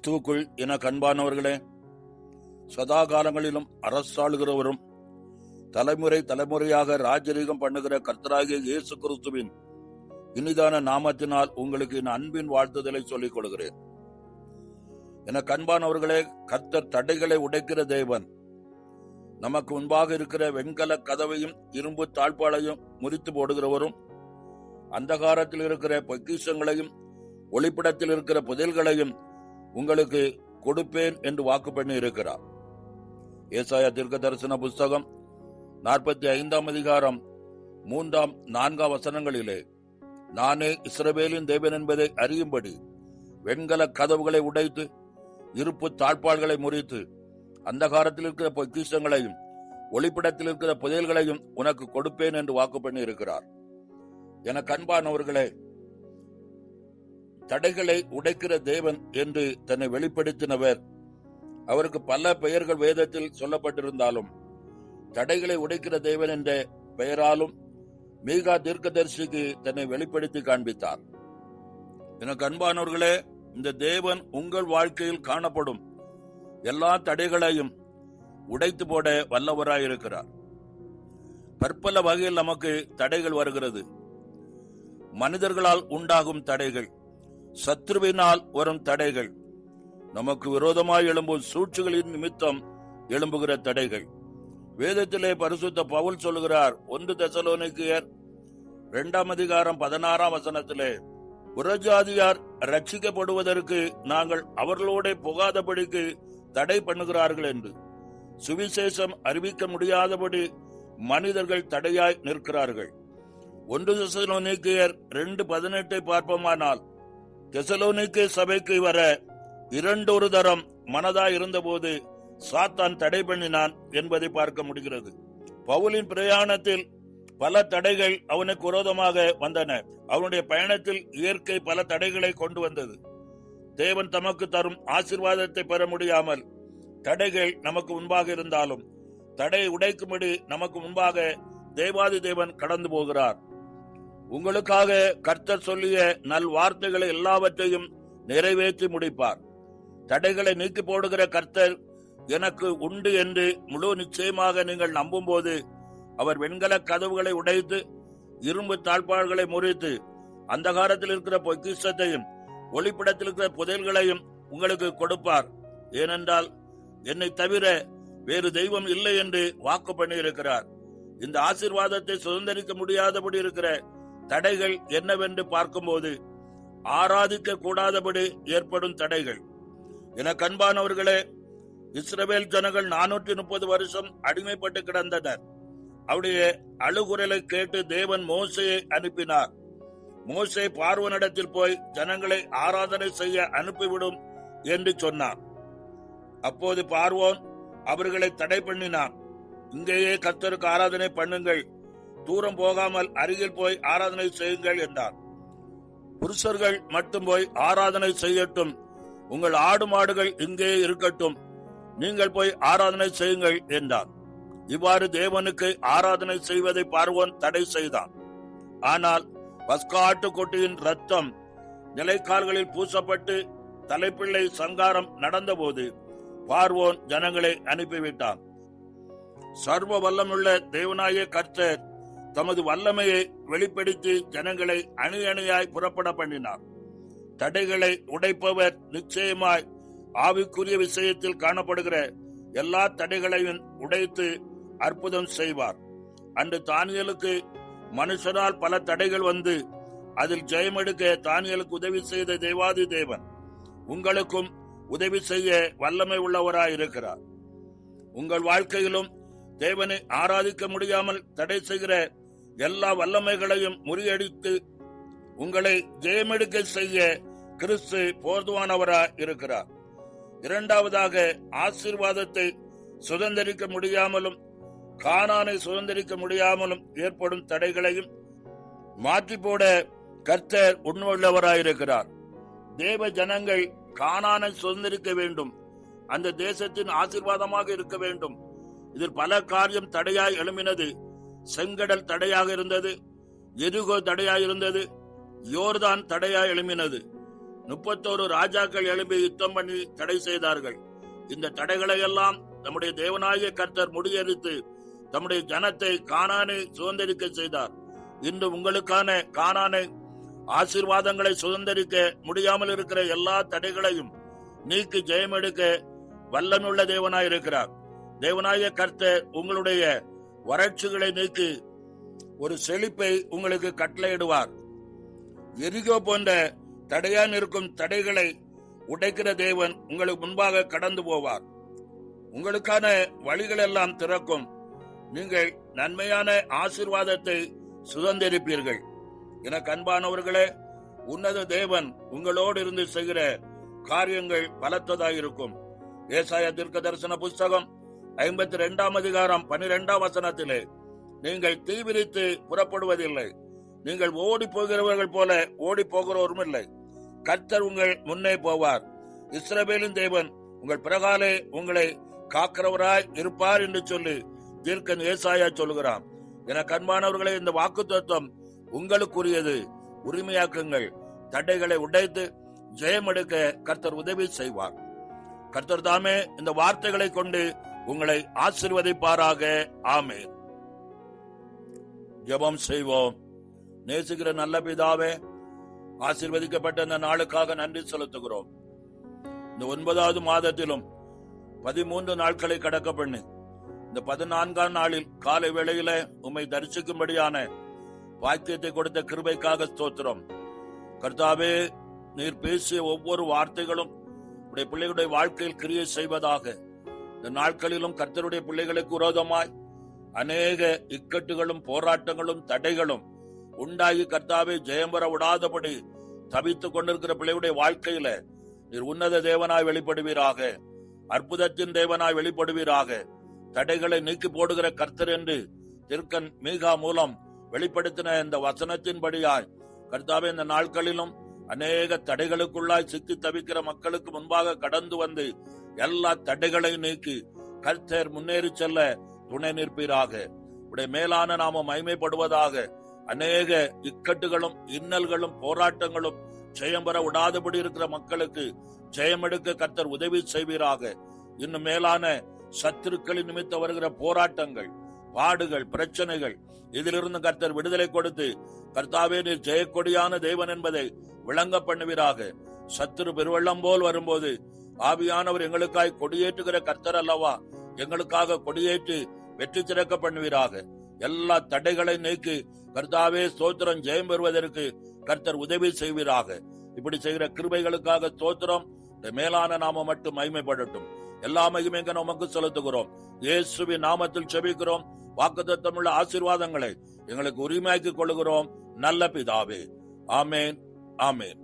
கிறிஸ்துவுக்குள் என கண்பானவர்களே, சதா காலங்களிலும் அரசாளுகிறவரும் தலைமுறை தலைமுறையாக ராஜரீகம் பண்ணுகிற கர்த்தராகிய இயேசு கிறிஸ்துவின் இனிதான நாமத்தினால் உங்களுக்கு என் அன்பின் வாழ்த்துதலை சொல்லிக் கொள்கிறேன். என கண்பானவர்களே, கர்த்தர் தடைகளை உடைக்கிற தேவன். நமக்கு முன்பாக இருக்கிற வெண்கல கதவையும் இரும்பு தாழ்பாளையும் முறித்து போடுகிறவரும், அந்தகாரத்தில் இருக்கிற பொக்கிஷங்களையும் ஒளிப்படத்தில் இருக்கிற புதையல்களையும் உங்களுக்கு கொடுப்பேன் என்று வாக்கு பண்ணி இருக்கிறார். ஏசாயா தீர்க்க தரிசன புஸ்தகம் 45 அதிகாரம் 3-4 வசனங்களிலே, நானே இஸ்ரவேலின் தேவன் என்பதை அறியும்படி வெண்கல கதவுகளை உடைத்து இருப்பு தாழ்பாள்களை முறித்து அந்தகாரத்தில் இருக்கிற பொக்கிஷங்களையும் ஒளிப்படத்தில் இருக்கிற புதையல்களையும் உனக்கு கொடுப்பேன் என்று வாக்கு பண்ணி இருக்கிறார். என கண்பானவர்களே, தடைகளை உடைக்கிற தேவன் என்று தன்னை வெளிப்படுத்தினவர். அவருக்கு பல பெயர்கள் வேதத்தில் சொல்லப்பட்டிருந்தாலும் தடைகளை உடைக்கிற தேவன் என்ற பெயராலும் மீகா தீர்க்கதரிசிக்கு தன்னை வெளிப்படுத்தி காண்பித்தார். எனக்கு அன்பானவர்களே, இந்த தேவன் உங்கள் வாழ்க்கையில் காணப்படும் எல்லா தடைகளையும் உடைத்து போட வல்லவராயிருக்கிறார். பற்பல வகையில் நமக்கு தடைகள் வருகிறது. மனிதர்களால் உண்டாகும் தடைகள், சத்ருவினால் வரும் தடைகள், நமக்கு விரோதமாய் எழும்பும் சூழ்ச்சிகளின் நிமித்தம் எழும்புகிற தடைகள். வேதத்திலே பரிசுத்த பவுல் சொல்கிறார், 1 தெசலோனிக்கேயர் 2 அதிகாரம் 16 வசனத்திலே, புறஜாதியார் ரட்சிக்கப்படுவதற்கு நாங்கள் அவர்களோட புகாதபடிக்கு தடை பண்ணுகிறார்கள் என்று. சுவிசேஷம் அறிவிக்க முடியாதபடி மனிதர்கள் தடையாய் நிற்கிறார்கள். 1 தெசலோனிக்கேயர் 2:18 பார்ப்போமானால், தெசலோனிக்கே சபைக்கு வர 2 தரம் மனதாய் இருந்தபோது சாத்தான் தடை பண்ணினான் என்பதை பார்க்க முடிகிறது. பவுலின் பிரயாணத்தில் பல தடைகள் அவனுக்கு விரோதமாக வந்தன. அவனுடைய பயணத்தில் இயற்கை பல தடைகளை கொண்டு வந்தது. தேவன் தமக்கு தரும் ஆசீர்வாதத்தை பெற முடியாமல் தடைகள் நமக்கு முன்பாக இருந்தாலும் தடை உடைக்கும்படி நமக்கு முன்பாக தேவாதி தேவன் கடந்து போகிறார். உங்களுக்காக கர்த்தர் சொல்லிய நல் வார்த்தைகளை எல்லாவற்றையும் நிறைவேற்றி முடிப்பார். தடைகளை நீக்கி போடுகிற கர்த்தர் எனக்கு உண்டு என்று முழு நிச்சயமாக நீங்கள் நம்பும் போது அவர் வெண்கல கதவுகளை உடைத்து இரும்பு தாழ்பாள்களை முறித்து அந்தகாரத்தில் இருக்கிற பொக்கிஷத்தையும் ஒளிப்படத்தில் இருக்கிற புதையல்களையும் உங்களுக்கு கொடுப்பார். ஏனென்றால் என்னை தவிர வேறு தெய்வம் இல்லை என்று வாக்கு பண்ணி இருக்கிறார். இந்த ஆசீர்வாதத்தை சுதந்திரிக்க முடியாதபடி இருக்கிற தடைகள் என்னவென்று பார்க்கும்போது ஆராதிக்க கூடாதபடி ஏற்படும் தடைகள். என கண்பானவர்களே, இஸ்ரவேல் ஜனங்கள் 430 வருஷம் அடிமைப்பட்டு கிடந்தனர். அவருடைய அழுகுரலை கேட்டு தேவன் மோசேயை அனுப்பினார். மோசே பார்வோனிடத்தில் போய் ஜனங்களை ஆராதனை செய்ய அனுப்பிவிடும் என்று சொன்னார். அப்போது பார்வோன் அவர்களை தடை பண்ணினான். இங்கேயே கர்த்தருக்கு ஆராதனை பண்ணுங்கள், தூரம் போகாமல் அருகில் போய் ஆராதனை செய்யுங்கள் என்றார். புருஷர்கள் மட்டும் போய் ஆராதனை செய்யட்டும், உங்கள் ஆடு மாடுகள் இங்கே இருக்கட்டும், நீங்கள் போய் ஆராதனை செய்யுங்கள் என்றார். இவ்வாறு தேவனுக்கு ஆராதனை செய்வதை பார்வோன் தடை செய்தான். ஆனால் பஸ்கா ஆட்டுக்குட்டியின் ரத்தம் நிலைக்கால்களில் பூசப்பட்டு தலைப்பிள்ளை சங்காரம் நடந்தபோது பார்வோன் ஜனங்களை அனுப்பிவிட்டான். சர்வ வல்லமுள்ள தேவனாய கர்த்தர் தமது வல்லமையை வெளிப்படுத்தி ஜனங்களை அணி அணியாய் புறப்பட பண்ணினார். தடைகளை உடைப்பவர் நிச்சயமாய் ஆவிக்குரிய விஷயத்தில் காணப்படுகிற எல்லா தடைகளையும் உடைத்து அற்புதம் செய்வார். அன்று தானியேலுக்கு மனுஷனால் பல தடைகள் வந்து அதில் ஜெயமெடுக்க தானியேலுக்கு உதவி செய்த தேவாதி தேவன் உங்களுக்கும் உதவி செய்ய வல்லமை உள்ளவராயிருக்கிறார். உங்கள் வாழ்க்கையிலும் தேவனை ஆராதிக்க முடியாமல் தடை செய்கிற எல்லா வல்லமைகளையும் முறியடித்து உங்களை ஜெயமெடுக்க செய்ய கிறிஸ்து போதுமானவராய் இருக்கிறார். இரண்டாவதாக, ஆசீர்வாதத்தை சுதந்திரிக்க முடியாமலும் கானானை சுதந்திரிக்க முடியாமலும் ஏற்படும் தடைகளையும் மாற்றி போட கர்த்தர் உண்மையுள்ளவராயிருக்கிறார். தேவ ஜனங்கள் கானானை சுதந்திரிக்க வேண்டும், அந்த தேசத்தின் ஆசீர்வாதமாக இருக்க வேண்டும். இதில் பல காரியம் தடையாய் எழும்பினது. செங்கடல் தடையாக இருந்தது, எரிகோ தடையாய் இருந்தது, யோர்தான் தடையாய் எழும்பினது. 31 ராஜாக்கள் எழுப்பி யுத்தம் பண்ணி தடை செய்தார்கள். இந்த தடைகளை எல்லாம் நம்முடைய தேவனாகிய கர்த்தர் முறியடித்து தம்முடைய ஜனத்தை கானானை சுதந்தரிக்க செய்தார். இன்று உங்களுக்கான கானானை ஆசீர்வாதங்களை சுதந்தரிக்க முடியாமல் இருக்கிற எல்லா தடைகளையும் நீக்கி ஜெயம் எடுக்க வல்லமையுள்ள தேவனாய் இருக்கிறார். தேவனாகிய கர்த்தர் உங்களுடைய வறட்சிகளை நீக்கி ஒரு செழிப்பை உங்களுக்கு கட்டளையிடுவார். எரிகோ போன்ற தடையான் இருக்கும் தடைகளை உடைக்கிற தேவன் உங்களுக்கு முன்பாக கடந்து போவார். உங்களுக்கான வழிகள் எல்லாம் திறக்கும். நீங்கள் நன்மையான ஆசீர்வாதத்தை சுதந்திரிப்பீர்கள். எனக்கு அன்பானவர்களே, உன்னத தேவன் உங்களோடு இருந்து செய்கிற காரியங்கள் பலத்ததாயிருக்கும். ஏசாயா தீர்க்க தரிசன புஸ்தகம் 52 அதிகாரம் 12 வசனத்திலே, நீங்கள் தீவிரித்து புறப்படுவதில்லை, நீங்கள் ஓடி போகிறவர்கள் போல ஓடி போகிறவரும் இல்லை, கர்த்தர் உங்கள் முன்னே போவார். இஸ்ரவேலின் தேவன் உங்கள் பிறகாலே உங்களை காக்கிறவராய் இருப்பார் என்று சொல்லி தீர்க்கன் ஏசாயா சொல்லுகிறான். எனக்கு அன்பானவர்களே, இந்த வாக்குத்தத்தம் உங்களுக்குரியது. உரிமையாக்குங்கள். தடைகளை உடைத்து ஜெயம் எடுக்க கர்த்தர் உதவி செய்வார். கர்த்தர் தாமே இந்த வார்த்தைகளை கொண்டு உங்களை ஆசீர்வதிப்பாராக. ஆமென். ஜெபம் செய்வோம். நேசிக்கிற நல்ல பிதாவே, ஆசீர்வதிக்கப்பட்ட இந்த நாளுக்காக நன்றி செலுத்துகிறோம். இந்த 9வது மாதத்திலும் 13 நாட்களை கடக்க பண்ணி இந்த 14ஆம் நாளில் காலை வேளையில உம்மை தரிசிக்கும்படியான வாக்கியத்தை கொடுத்த கிருபைக்காக ஸ்தோத்திரம். கர்த்தாவே, நீர் பேசிய ஒவ்வொரு வார்த்தைகளும் உடைய பிள்ளைகளுடைய வாழ்க்கையில் கிரியை செய்வதாக. இந்த நாட்களிலும் கர்த்தருடைய பிள்ளைகளுக்கு விரோதமாய் அநேக இக்கட்டுகளும் போராட்டங்களும் தடைகளும் உண்டாகி கர்த்தாவே ஜெயம் பெற விடாதபடி தவித்துக் கொண்டிருக்கிற பிள்ளைகளுடைய வாழ்க்கையில நீர் உன்னத தேவனாய் வெளிப்படுவீராக. அற்புதத்தின் தேவனாய் வெளிப்படுவீராக. தடைகளை நீக்கி போடுகிற கர்த்தர் என்று தீர்க்கன் மீகா மூலம் வெளிப்படுத்தின இந்த வசனத்தின்படியாய் கர்த்தாவே, இந்த நாட்களிலும் அநேக தடைகளுக்குள்ளாய் சிக்கி தவிக்கிற மக்களுக்கு முன்பாக கடந்து வந்து எல்லா தடைகளையும் நீக்கி கர்த்தர் முன்னேறி செல்ல துணை நிற்பீராக. உடைய மேலான நாம மகிமைப்படுவதாக. அநேக இக்கட்டுகளும் இன்னல்களும் போராட்டங்களும் ஜெயம் பெற விடாதபடி இருக்கிற மக்களுக்கு ஜெயம் எடுக்க கர்த்தர் உதவி செய்வீராக. இன்னும் மேலான சத்துருக்களின் நிமித்த வருகிற போராட்டங்கள், பாடுகள், பிரச்சனைகள், இதிலிருந்து கர்த்தர் விடுதலை கொடுத்து கர்த்தாவே நீர் ஜெயக்கொடியான தேவன் என்பதை விளங்க பண்ணுவீராக. சத்துரு பெருவெள்ளம் போல் வரும்போது ஆவியானவர் எங்களுக்காய் கொடியேற்றுகிற கர்த்தர் அல்லவா, எங்களுக்காக கொடியேற்றி வெற்றி சிறக்க பண்ணுவீராக. எல்லா தடைகளை நீக்கி கர்த்தாவே ஸ்தோத்திரம் ஜெயம் பெறுவதற்கு கர்த்தர் உதவி செய்வீராக. இப்படி செய்கிற கிருபைகளுக்காக ஸ்தோத்திரம். மேலான நாம மட்டும் மகிமைப்படட்டும். எல்லா மகிமைங்க நமக்கு செலுத்துகிறோம். இயேசுவின் நாமத்தில் செபிக்கிறோம். வாக்குத்தத்தமுள்ள ஆசீர்வாதங்களை எங்களுக்கு உரிமையாக்கிக் கொள்கிறோம் நல்ல பிதாவே. ஆமேன், ஆமேன்.